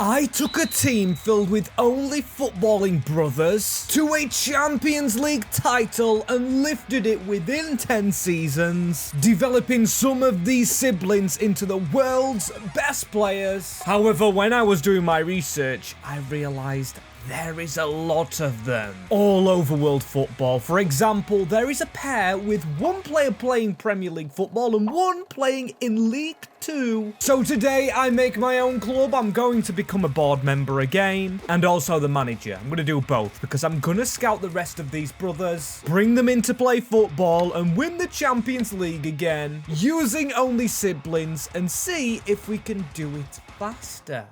I took a team filled with only footballing brothers to a Champions League title and lifted it within 10 seasons, developing some of these siblings into the world's best players. However, when I was doing my research, I realized there is a lot of them all over world football. For example, there is a pair with one player playing Premier League football and one playing in League 2. So today I make my own club. I'm going to become a board member again and also the manager. I'm going to do both because I'm going to scout the rest of these brothers, bring them in to play football and win the Champions League again using only siblings and see if we can do it faster.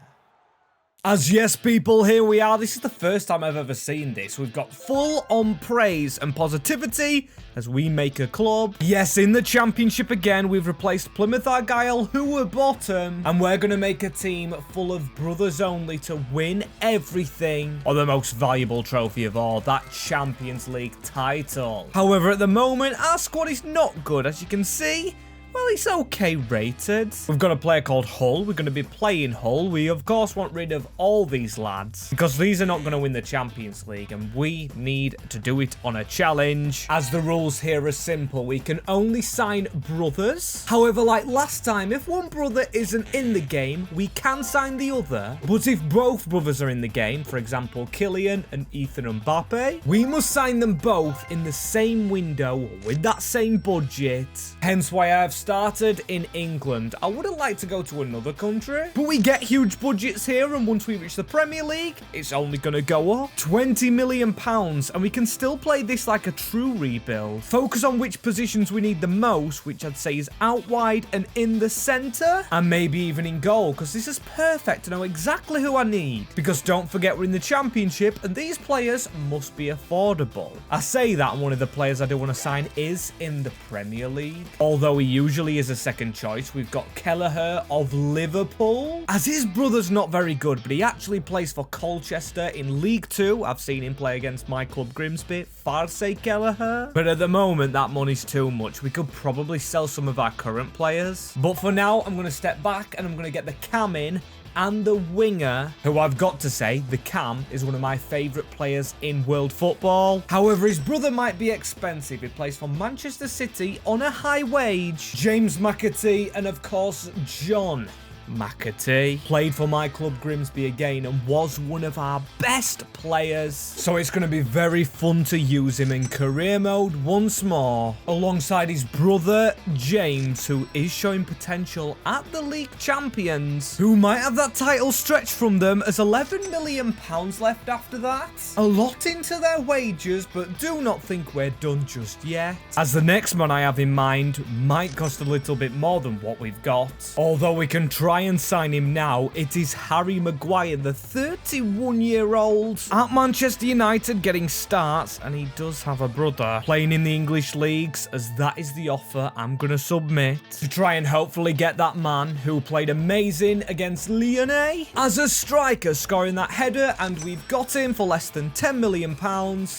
As yes, people, here we are. This is the first time I've ever seen this. We've got full-on praise and positivity as we make a club. Yes, in the championship again, we've replaced Plymouth Argyle, who were bottom, and we're going to make a team full of brothers only to win everything, or the most valuable trophy of all, that Champions League title. However, at the moment, our squad is not good, as you can see. Well, it's okay rated. We've got a player called Hull. We're going to be playing Hull. We, of course, want rid of all these lads because these are not going to win the Champions League and we need to do it on a challenge. As the rules here are simple, we can only sign brothers. However, like last time, if one brother isn't in the game, we can sign the other. But if both brothers are in the game, for example, Kylian and Ethan Mbappe, we must sign them both in the same window with that same budget. Hence why I've started in England. I would have liked to go to another country, but we get huge budgets here, and once we reach the Premier League, it's only going to go up. £20 million, and we can still play this like a true rebuild. Focus on which positions we need the most, which I'd say is out wide and in the centre, and maybe even in goal, because this is perfect to know exactly who I need. Because don't forget, we're in the Championship, and these players must be affordable. I say that, and one of the players I do want to sign is in the Premier League, although he usually is a second choice. We've got Kelleher of Liverpool. As his brother's not very good, but he actually plays for Colchester in League 2. I've seen him play against my club Grimsby. Farce Kelleher. But at the moment, that money's too much. We could probably sell some of our current players. But for now, I'm going to step back and I'm going to get the cam in and the winger, who I've got to say, the Cam is one of my favourite players in world football. However, his brother might be expensive. He plays for Manchester City on a high wage. James McAtee and, of course, John McAtee played for my club Grimsby again and was one of our best players, so it's going to be very fun to use him in career mode once more alongside his brother James, who is showing potential at the league champions, who might have that title stretched from them as £11 million left after that. A lot into their wages, but do not think we're done just yet, as the next man I have in mind might cost a little bit more than what we've got. Although we can try and sign him now, it is Harry Maguire, the 31-year-old at Manchester United, getting starts, and he does have a brother playing in the English leagues, as that is the offer I'm going to submit to try and hopefully get that man who played amazing against Lyon as a striker, scoring that header, and we've got him for less than £10 million.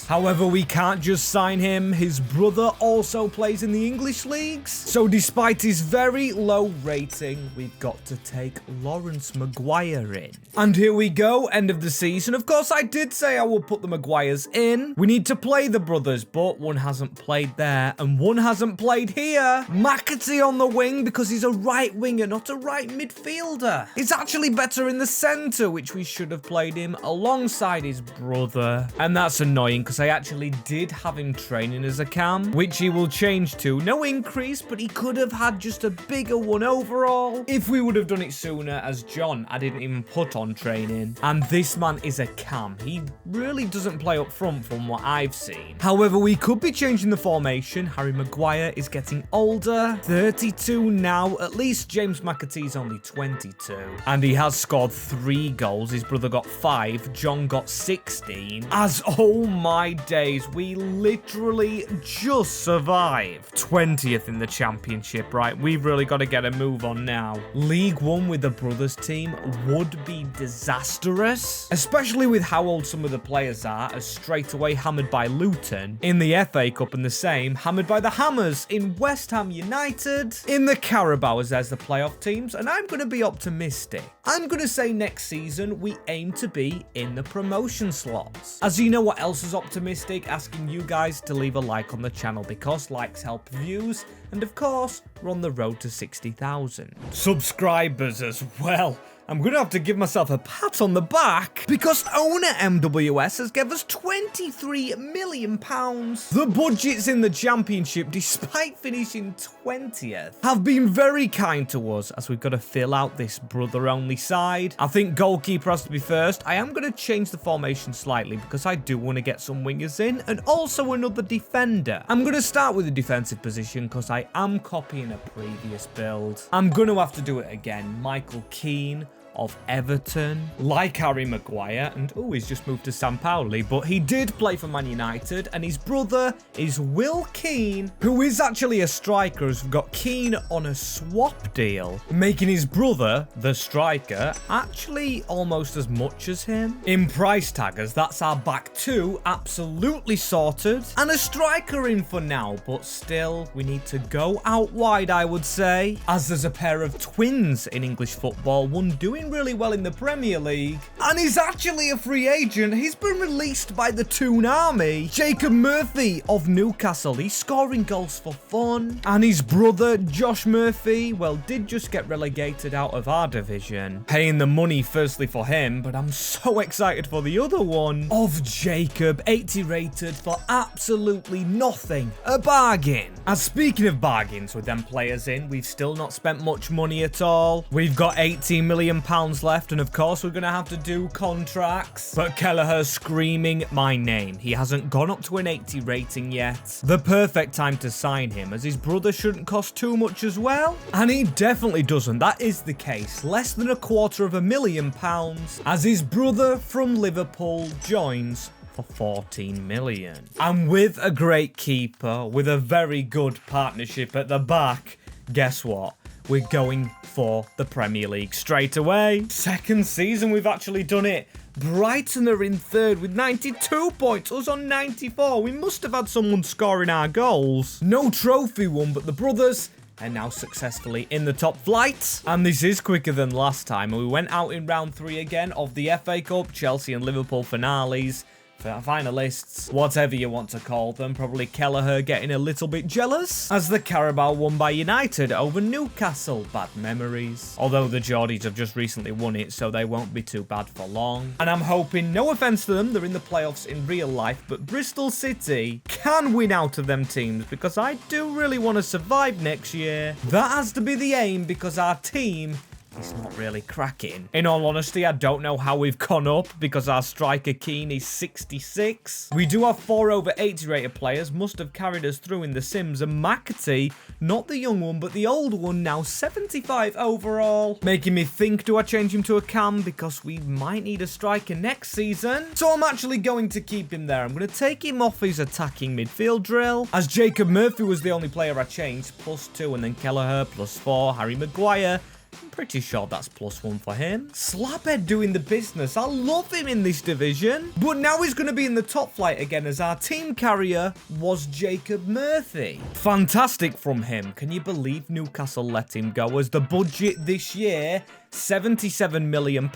However, we can't just sign him. His brother also plays in the English leagues, so despite his very low rating, we've got to take Lawrence Maguire in. And here we go, end of the season. Of course, I did say I will put the Maguires in. We need to play the brothers, but one hasn't played there, and one hasn't played here. McAtee on the wing because he's a right winger, not a right midfielder. He's actually better in the centre, which we should have played him alongside his brother. And that's annoying because I actually did have him training as a cam, which he will change to. No increase, but he could have had just a bigger one overall if we would have done it sooner, as John I didn't even put on training. And this man is a cam. He really doesn't play up front from what I've seen. However, we could be changing the formation. Harry Maguire is getting older, 32 now. At least James McAtee's only 22, and he has scored 3 goals. His brother got 5, John got 16. As oh my days, we literally just survived 20th in the championship. Right, we've really got to get a move on now. League one with the brothers team would be disastrous, especially with how old some of the players are, as straight away hammered by Luton in the FA Cup, and the same hammered by the Hammers in West Ham United in the Carabao, as there's the playoff teams. And I'm going to be optimistic. I'm going to say next season we aim to be in the promotion slots. As you know what else is optimistic? Asking you guys to leave a like on the channel, because likes help views, and of course we're on the road to 60,000 subscribers as well. I'm going to have to give myself a pat on the back, because owner MWS has given us £23 million. The budgets in the championship, despite finishing 20th, have been very kind to us, as we've got to fill out this brother-only side. I think goalkeeper has to be first. I am going to change the formation slightly, because I do want to get some wingers in, and also another defender. I'm going to start with the defensive position, because I am copying a previous build. I'm going to have to do it again. Michael Keane of Everton, like Harry Maguire, and oh, he's just moved to San Pauli, but he did play for Man United, and his brother is Will Keane, who is actually a striker, has got Keane on a swap deal, making his brother, the striker, actually almost as much as him. In price taggers, that's our back two absolutely sorted, and a striker in for now, but still, we need to go out wide, I would say, as there's a pair of twins in English football, one doing really well in the Premier League, and he's actually a free agent. He's been released by the Toon Army. Jacob Murphy of Newcastle, he's scoring goals for fun, and his brother Josh Murphy, well, did just get relegated out of our division, paying the money firstly for him, but I'm so excited for the other one of Jacob, 80 rated for absolutely nothing, a bargain. And speaking of bargains with them players in, we've still not spent much money at all. We've got £18 million left, and of course we're gonna have to do contracts, but Kelleher's screaming my name. He hasn't gone up to an 80 rating yet. The perfect time to sign him, as his brother shouldn't cost too much as well, and he definitely doesn't. That is the case, less than £250,000, as his brother from Liverpool joins for 14 million. And with a great keeper, with a very good partnership at the back, guess what? We're going for the Premier League straight away. Second season we've actually done it. Brighton are in third with 92 points, us on 94. We must have had someone scoring our goals. No trophy won, but the brothers are now successfully in the top flight. And this is quicker than last time. We went out in round 3 again of the FA Cup, Chelsea and Liverpool finales. Finalists, whatever you want to call them. Probably Kelleher getting a little bit jealous, as the Carabao won by United over Newcastle. Bad memories. Although the Geordies have just recently won it, so they won't be too bad for long. And I'm hoping, no offence to them, they're in the playoffs in real life, but Bristol City can win out of them teams, because I do really want to survive next year. That has to be the aim, because our team, it's not really cracking. In all honesty, I don't know how we've gone up, because our striker Keane is 66. We do have 4 over 80 rated players, must have carried us through in the Sims, and McAtee, not the young one, but the old one, now 75 overall. Making me think, do I change him to a cam? Because we might need a striker next season. So I'm actually going to keep him there. I'm going to take him off his attacking midfield drill, as Jacob Murphy was the only player I changed, +2, and then Kelleher, +4, Harry Maguire, I'm pretty sure that's +1 for him. Slaphead doing the business. I love him in this division. But now he's going to be in the top flight again, as our team carrier was Jacob Murphy. Fantastic from him. Can you believe Newcastle let him go, as the budget this year, £77 million.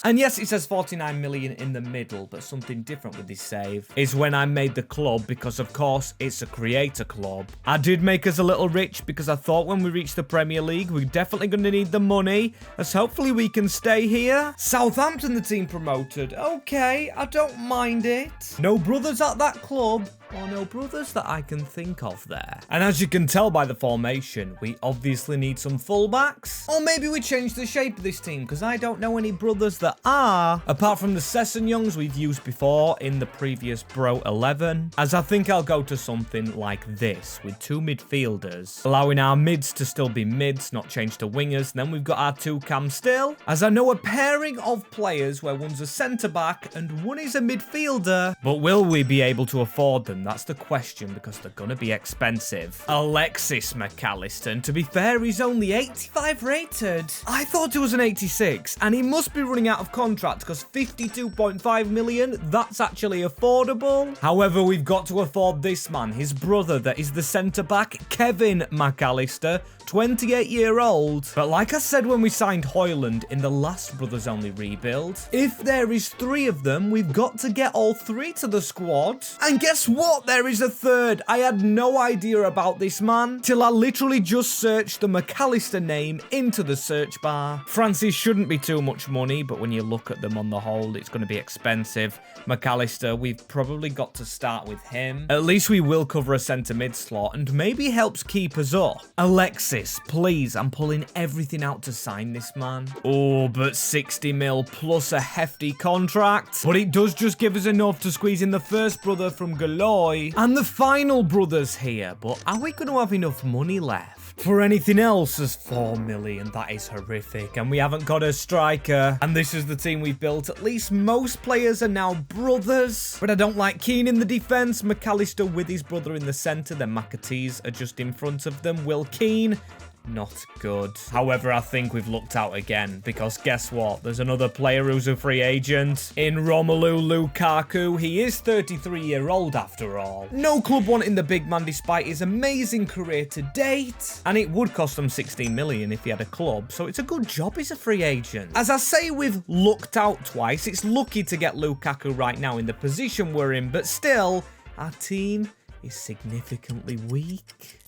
And yes, it says 49 million in the middle, but something different with this save is when I made the club, because of course it's a creator club. I did make us a little rich, because I thought when we reach the Premier League, we're definitely going to need the money, as hopefully we can stay here. Southampton, the team promoted. Okay, I don't mind it. No brothers at that club. Or no brothers that I can think of there. And as you can tell by the formation, we obviously need some fullbacks. Or maybe we change the shape of this team, because I don't know any brothers that are, apart from the Sessegnols we've used before in the previous Bro 11. As I think I'll go to something like this, with 2 midfielders, allowing our mids to still be mids, not change to wingers. Then we've got our 2 cams still. As I know a pairing of players where one's a centre-back and one is a midfielder. But will we be able to afford them? That's the question, because they're going to be expensive. Alexis McAllister, and to be fair, he's only 85 rated. I thought it was an 86, and he must be running out of contract because 52.5 million, that's actually affordable. However, we've got to afford this man, his brother that is the centre-back, Kevin McAllister, 28-year-old. But like I said when we signed Hoyland in the last Brothers Only rebuild, if there is 3 of them, we've got to get all 3 to the squad. And guess what? There is a third. I had no idea about this man till I literally just searched the McAllister name into the search bar. Francis shouldn't be too much money, but when you look at them on the whole, it's going to be expensive. McAllister, we've probably got to start with him. At least we will cover a centre mid slot and maybe helps keep us up. Alexis, please, I'm pulling everything out to sign this man. Oh, but 60 mil plus a hefty contract. But it does just give us enough to squeeze in the first brother from Galoy and the final brothers here. But are we going to have enough money left for anything else as 4 million? That is horrific. And we haven't got a striker. And this is the team we've built. At least most players are now brothers. But I don't like Keane in the defense. McAllister with his brother in the center. Then McAtees are just in front of them. Will Keane, not good. However, I think we've looked out again, because guess what? There's another player who's a free agent in Romelu Lukaku. He is 33-year-old after all. No club wanting the big man despite his amazing career to date. And it would cost him 16 million if he had a club, so it's a good job he's a free agent. As I say, we've looked out twice. It's lucky to get Lukaku right now in the position we're in, but still, our team is significantly weak.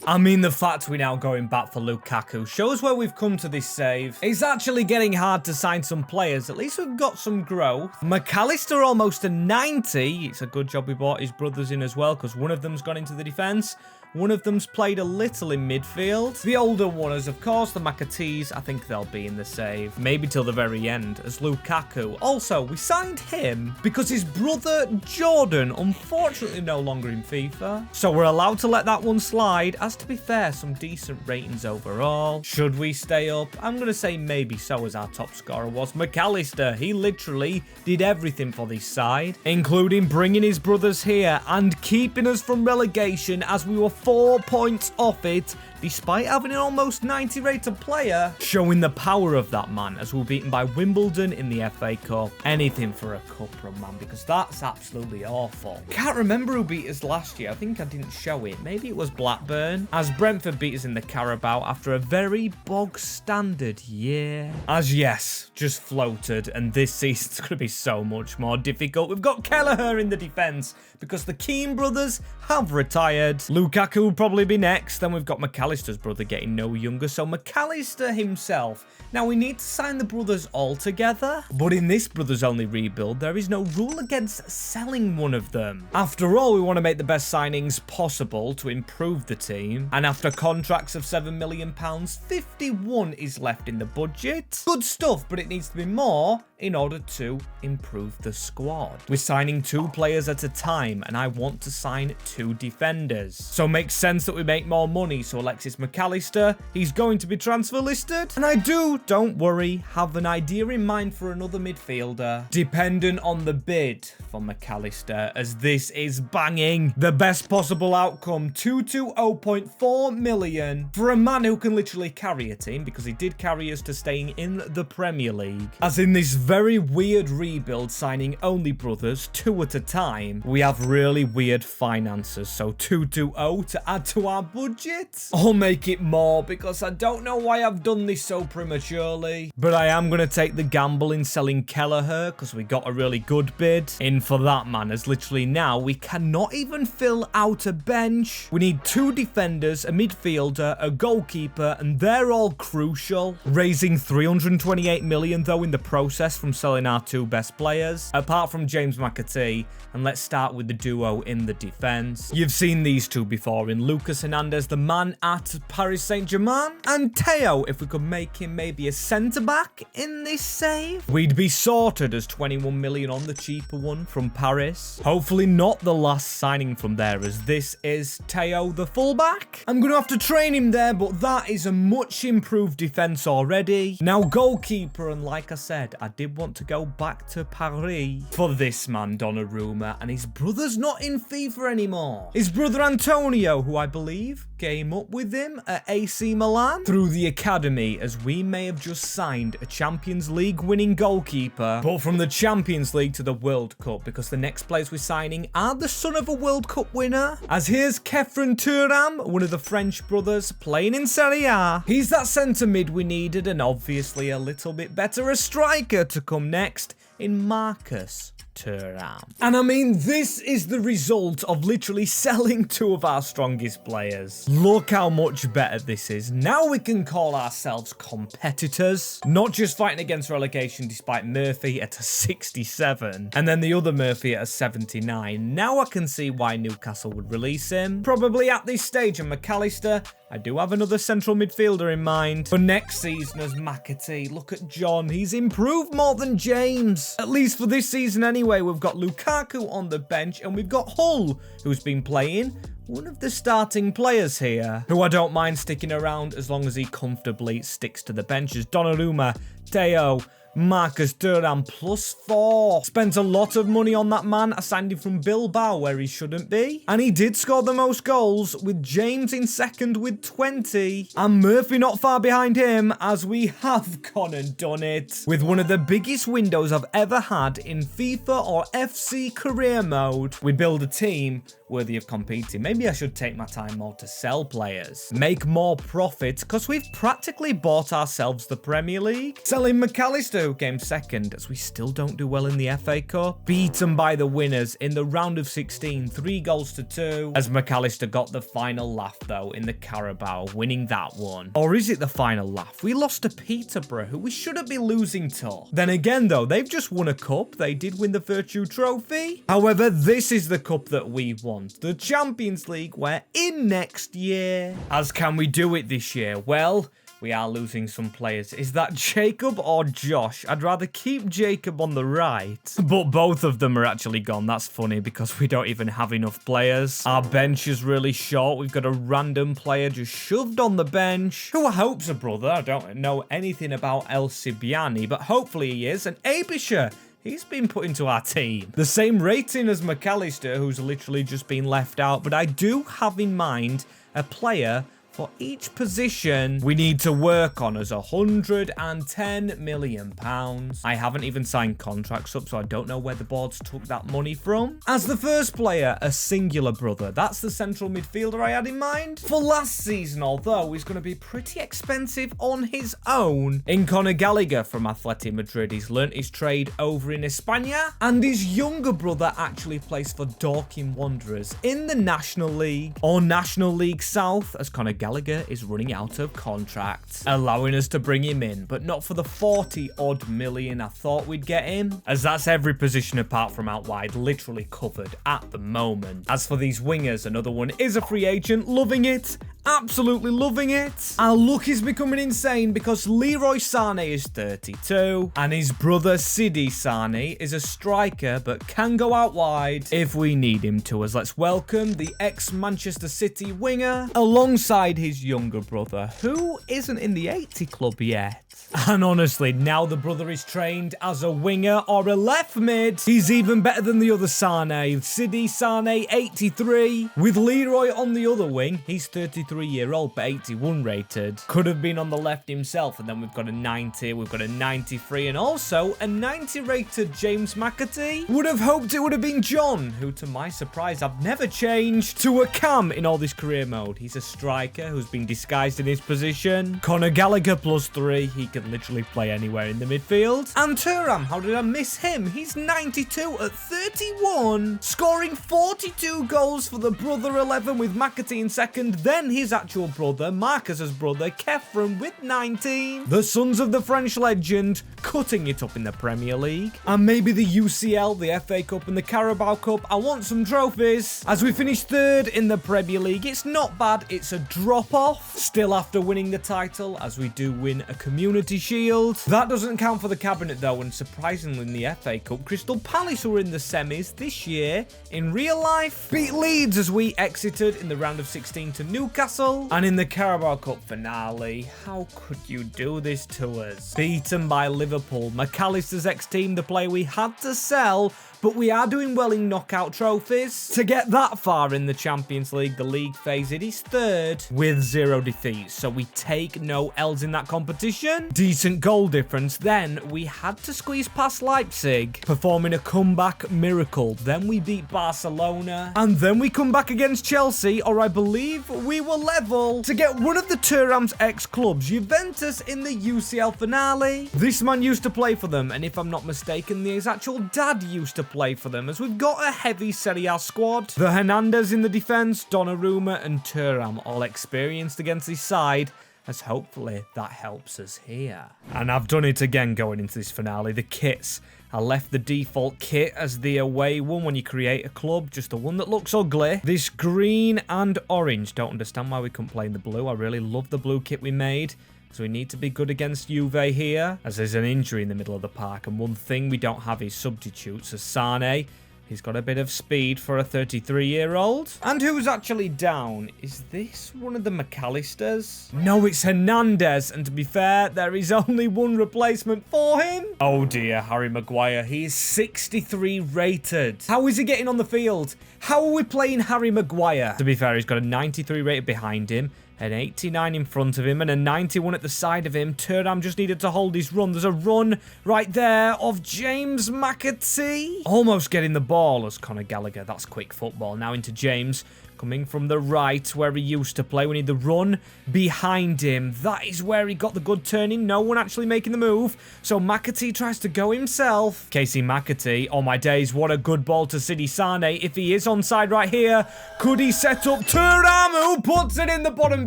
I mean, the fact we're now going back for Lukaku shows where we've come to this save. It's actually getting hard to sign some players. At least we've got some growth. McAllister almost a 90. It's a good job we brought his brothers in as well, because one of them's gone into the defense. One of them's played a little in midfield. The older one is, of course, the McAtees. I think they'll be in the save. Maybe till the very end as Lukaku. Also, we signed him because his brother Jordan, unfortunately, no longer in FIFA. So we're allowed to let that one slide. As to be fair, some decent ratings overall. Should we stay up? I'm going to say maybe so, as our top scorer was McAllister. He literally did everything for this side, including bringing his brothers here and keeping us from relegation, as we were 4 points off it, despite having an almost 90 rated player, showing the power of that man as we were beaten by Wimbledon in the FA Cup. Anything for a cup run, man, because that's absolutely awful. Can't remember who beat us last year. I think I didn't show it. Maybe it was Blackburn, as Brentford beat us in the Carabao after a very bog standard year. As yes, just floated, and this season's going to be so much more difficult. We've got Kelleher in the defense because the Keane brothers have retired. Lukaku will probably be next. Then we've got McAllister's brother getting no younger, so McAllister himself. Now we need to sign the brothers all together, but in this brothers only rebuild, there is no rule against selling one of them. After all, we want to make the best signings possible to improve the team, and after contracts of £7 million, 51 is left in the budget. Good stuff, but it needs to be more in order to improve the squad. We're signing 2 players at a time, and I want to sign 2 defenders. So it makes sense that we make more money. So Alexis McAllister, he's going to be transfer listed. And I don't worry, have an idea in mind for another midfielder, dependent on the bid for McAllister, as this is banging. The best possible outcome, 220.4 million for a man who can literally carry a team, because he did carry us to staying in the Premier League. As in this very weird rebuild, signing only brothers 2 at a time, we have really weird finances. So 220 to add to our budget. I'll make it more, because I don't know why I've done this so prematurely, but I am going to take the gamble in selling Kelleher, because we got a really good bid in for that man, as literally now we cannot even fill out a bench. We need 2 defenders, a midfielder, a goalkeeper, and they're all crucial. Raising 328 million though in the process from selling our 2 best players, apart from James McAtee. And let's start with the duo in the defense. You've seen these 2 before scoring. Lucas Hernandez, the man at Paris Saint-Germain. And Teo, if we could make him maybe a centre-back in this save, we'd be sorted as 21 million on the cheaper one from Paris. Hopefully not the last signing from there, as this is Teo, the fullback. I'm going to have to train him there, but that is a much improved defence already. Now goalkeeper, and like I said, I did want to go back to Paris for this man, Donnarumma, and his brother's not in FIFA anymore. His brother Antonio, who I believe came up with him at AC Milan through the academy, as we may have just signed a Champions League winning goalkeeper, but from the Champions League to the World Cup, because the next players we're signing are the son of a World Cup winner. As here's Kefren Turam, one of the French brothers, playing in Serie A. He's that centre mid we needed, and obviously a little bit better a striker to come next in Marcus Thuram. And I mean, this is the result of literally selling two of our strongest players. Look how much better this is. Now we can call ourselves competitors, not just fighting against relegation despite Murphy at a 67 and then the other Murphy at a 79. Now I can see why Newcastle would release him. Probably at this stage, and McAllister, I do have another central midfielder in mind for next season as McAtee. Look at John. He's improved more than James. At least for this season anyway. We've got Lukaku on the bench, and we've got Hull, who's been playing one of the starting players here, who I don't mind sticking around as long as he comfortably sticks to the benches. Donnarumma, Teo, Marcus Thuram +4. Spent a lot of money on that man. I signed him from Bilbao, where he shouldn't be. And he did score the most goals, with James in second with 20. And Murphy not far behind him, as we have gone and done it with one of the biggest windows I've ever had in FIFA or FC career mode. We build a team worthy of competing. Maybe I should take my time more to sell players, make more profit, because we've practically bought ourselves the Premier League. Selling McAllister, who came second, as we still don't do well in the FA Cup. Beaten by the winners in the round of 16, 3-2, as McAllister got the final laugh though in the Carabao, winning that one. Or is it the final laugh? We lost to Peterborough, who we shouldn't be losing to. Then again though, they've just won a cup. They did win the Virtue Trophy. However, this is the cup that we want. The Champions League, we're in next year. As can we do it this year? Well, we are losing some players. Is that Jacob or Josh? I'd rather keep Jacob on the right, but both of them are actually gone. That's funny because we don't even have enough players. Our bench is really short. We've got a random player just shoved on the bench, who I hope's a brother. I don't know anything about El Sibiani, but hopefully he is. And Abisha, he's been put into our team. The same rating as McAllister, who's literally just been left out, but I do have in mind a player for each position we need to work on as £110 million. I haven't even signed contracts up, so I don't know where the boards took that money from. As the first player, a singular brother. That's the central midfielder I had in mind for last season, although he's going to be pretty expensive on his own. In Conor Gallagher from Athletic Madrid. He's learnt his trade over in España, and his younger brother actually plays for Dorking Wanderers in the National League, or National League South, as Conor Gallagher is running out of contract, allowing us to bring him in, but not for the 40-odd million I thought we'd get him, as that's every position apart from out wide literally covered at the moment. As for these wingers, another one is a free agent, loving it, absolutely loving it. Our luck is becoming insane because Leroy Sané is 32, and his brother Sidi Sané is a striker but can go out wide if we need him to. As let's welcome the ex-Manchester City winger alongside his younger brother, who isn't in the 80 club yet. And honestly, now the brother is trained as a winger or a left mid, he's even better than the other Sané. Sidi Sané, 83. With Leroy on the other wing, he's 33-year-old but 81 rated. Could have been on the left himself, and then we've got a 90, we've got a 93, and also a 90 rated James McAtee. Would have hoped it would have been John, who to my surprise I've never changed to a cam in all this career mode. He's a striker who's been disguised in his position. Conor Gallagher +3, he can literally play anywhere in the midfield. And Thuram, how did I miss him? He's 92 at 31, scoring 42 goals for the brother 11 with McAtee in second, then his actual brother, Marcus's brother, Kefren with 19. The sons of the French legend cutting it up in the Premier League. And maybe the UCL, the FA Cup and the Carabao Cup. I want some trophies. As we finish third in the Premier League, it's not bad, it's a drop-off. Still after winning the title, as we do win a Community Shield. That doesn't count for the cabinet though, and surprisingly in the FA Cup, Crystal Palace were in the semis this year. In real life, beat Leeds as we exited in the round of 16 to Newcastle. And in the Carabao Cup finale, how could you do this to us? Beaten by Liverpool, McAllister's ex-team, the player we had to sell, but we are doing well in knockout trophies. To get that far in the Champions League, the league phase, it is third with 0 defeats, so we take no L's in that competition. Decent goal difference. Then we had to squeeze past Leipzig, performing a comeback miracle. Then we beat Barcelona, and then we come back against Chelsea, or I believe we were level, to get one of the Thuram's ex-clubs, Juventus, in the UCL finale. This man used to play for them, and if I'm not mistaken, his actual dad used to play for them, as we've got a heavy Serie A squad. The Hernandez in the defence, Donnarumma and Thuram all experienced against his side, as hopefully that helps us here. And I've done it again going into this finale. The kits. I left the default kit as the away one when you create a club, just the one that looks ugly. This green and orange, don't understand why we couldn't play in the blue. I really love the blue kit we made. So we need to be good against Juve here, as there's an injury in the middle of the park, and one thing we don't have is substitutes. As Sane, he's got a bit of speed for a 33-year-old. And who's actually down? Is this one of the McAllisters? No, it's Hernandez, and to be fair, there is only one replacement for him. Oh dear, Harry Maguire, he is 63 rated. How is he getting on the field? How are we playing Harry Maguire? To be fair, he's got a 93 rated behind him, an 89 in front of him, and a 91 at the side of him. Thuram just needed to hold his run. There's a run right there of James McAtee. Almost getting the ball as Conor Gallagher. That's quick football. Now into James. Coming from the right, where he used to play. We need the run behind him. That is where he got the good turning. No one actually making the move. So McAtee tries to go himself. Casey McAtee, oh my days, what a good ball to Sidi Sane. If he is onside right here, could he set up Thuram, who puts it in the bottom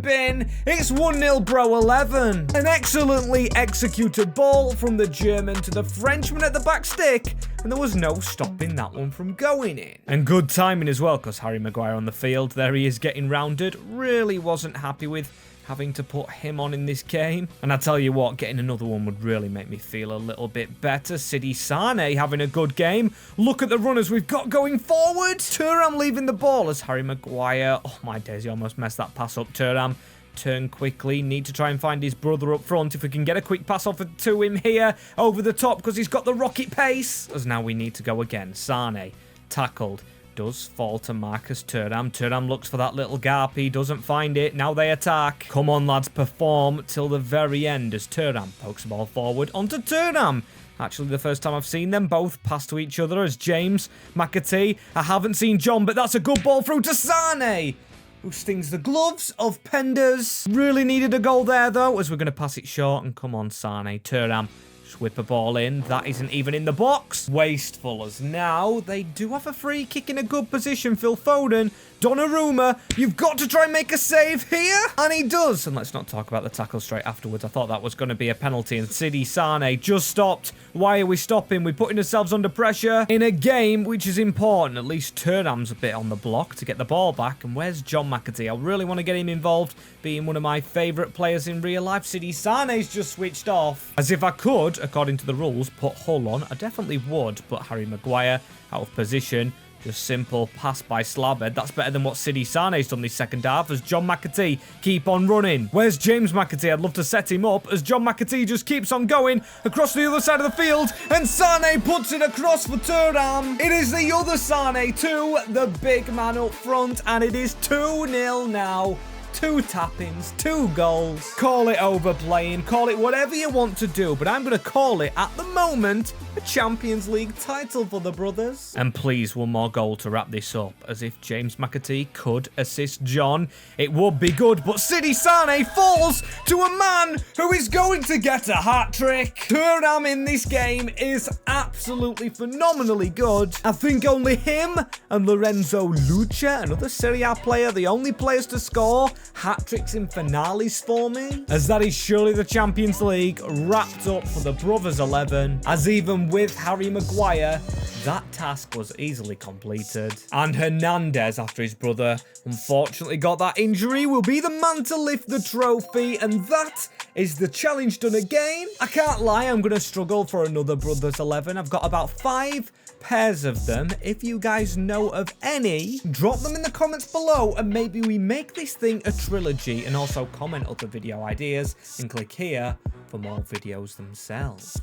bin? It's 1-0 bro 11. An excellently executed ball from the German to the Frenchman at the back stick. And there was no stopping that one from going in. And good timing as well, because Harry Maguire on the field. There he is getting rounded. Really wasn't happy with having to put him on in this game. And I tell you what, getting another one would really make me feel a little bit better. Sidi Sane having a good game. Look at the runners we've got going forward. Thuram leaving the ball as Harry Maguire. Oh my days, he almost messed that pass up. Thuram. Turn quickly, need to try and find his brother up front. If we can get a quick pass off to him here, over the top, because he's got the rocket pace. As now we need to go again. Sane, tackled, does fall to Marcus Thuram. Thuram looks for that little gap, he doesn't find it. Now they attack. Come on lads, perform till the very end as Thuram pokes the ball forward onto Thuram. Actually, the first time I've seen them both pass to each other as James McAtee. I haven't seen John, but that's a good ball through to Sane, who stings the gloves of Penders. Really needed a goal there, though, as we're going to pass it short. And come on, Sane. Thuram, just whip a ball in. That isn't even in the box. Wasteful, as now they do have a free kick in a good position. Phil Foden, Donnarumma, you've got to try and make a save here. And he does. And let's not talk about the tackle straight afterwards. I thought that was going to be a penalty. And Sidi Sane just stopped. Why are we stopping? We're putting ourselves under pressure in a game which is important. At least Thuram's a bit on the block to get the ball back. And where's John McAtee? I really want to get him involved, being one of my favourite players in real life. Sidi Sane's just switched off. As if I could, according to the rules, put Hull on. I definitely would, but Harry Maguire out of position. Just simple pass by Slabhead. That's better than what Sidi Sane's done this second half as John McAtee keep on running. Where's James McAtee? I'd love to set him up as John McAtee just keeps on going across the other side of the field, and Sane puts it across for Thuram. It is the other Sane too, the big man up front, and it is 2-0 now. 2 tap-ins, 2 goals. Call it overplaying, call it whatever you want to do, but I'm going to call it, at the moment, a Champions League title for the brothers. And please, one more goal to wrap this up, as if James McAtee could assist John. It would be good, but Sidi Sane falls to a man who is going to get a hat-trick. Thuram in this game is absolutely phenomenally good. I think only him and Lorenzo Lucha, another Serie A player, the only players to score hat-tricks in finales for me, as that is surely the Champions League wrapped up for the Brothers 11, as even with Harry Maguire, that task was easily completed. And Hernandez, after his brother unfortunately got that injury, will be the man to lift the trophy, and that is the challenge done again. I can't lie, I'm going to struggle for another Brothers 11. I've got about 5 pairs of them. If you guys know of any, drop them in the comments below, and maybe we make this thing a trilogy. And also comment other video ideas and click here for more videos themselves.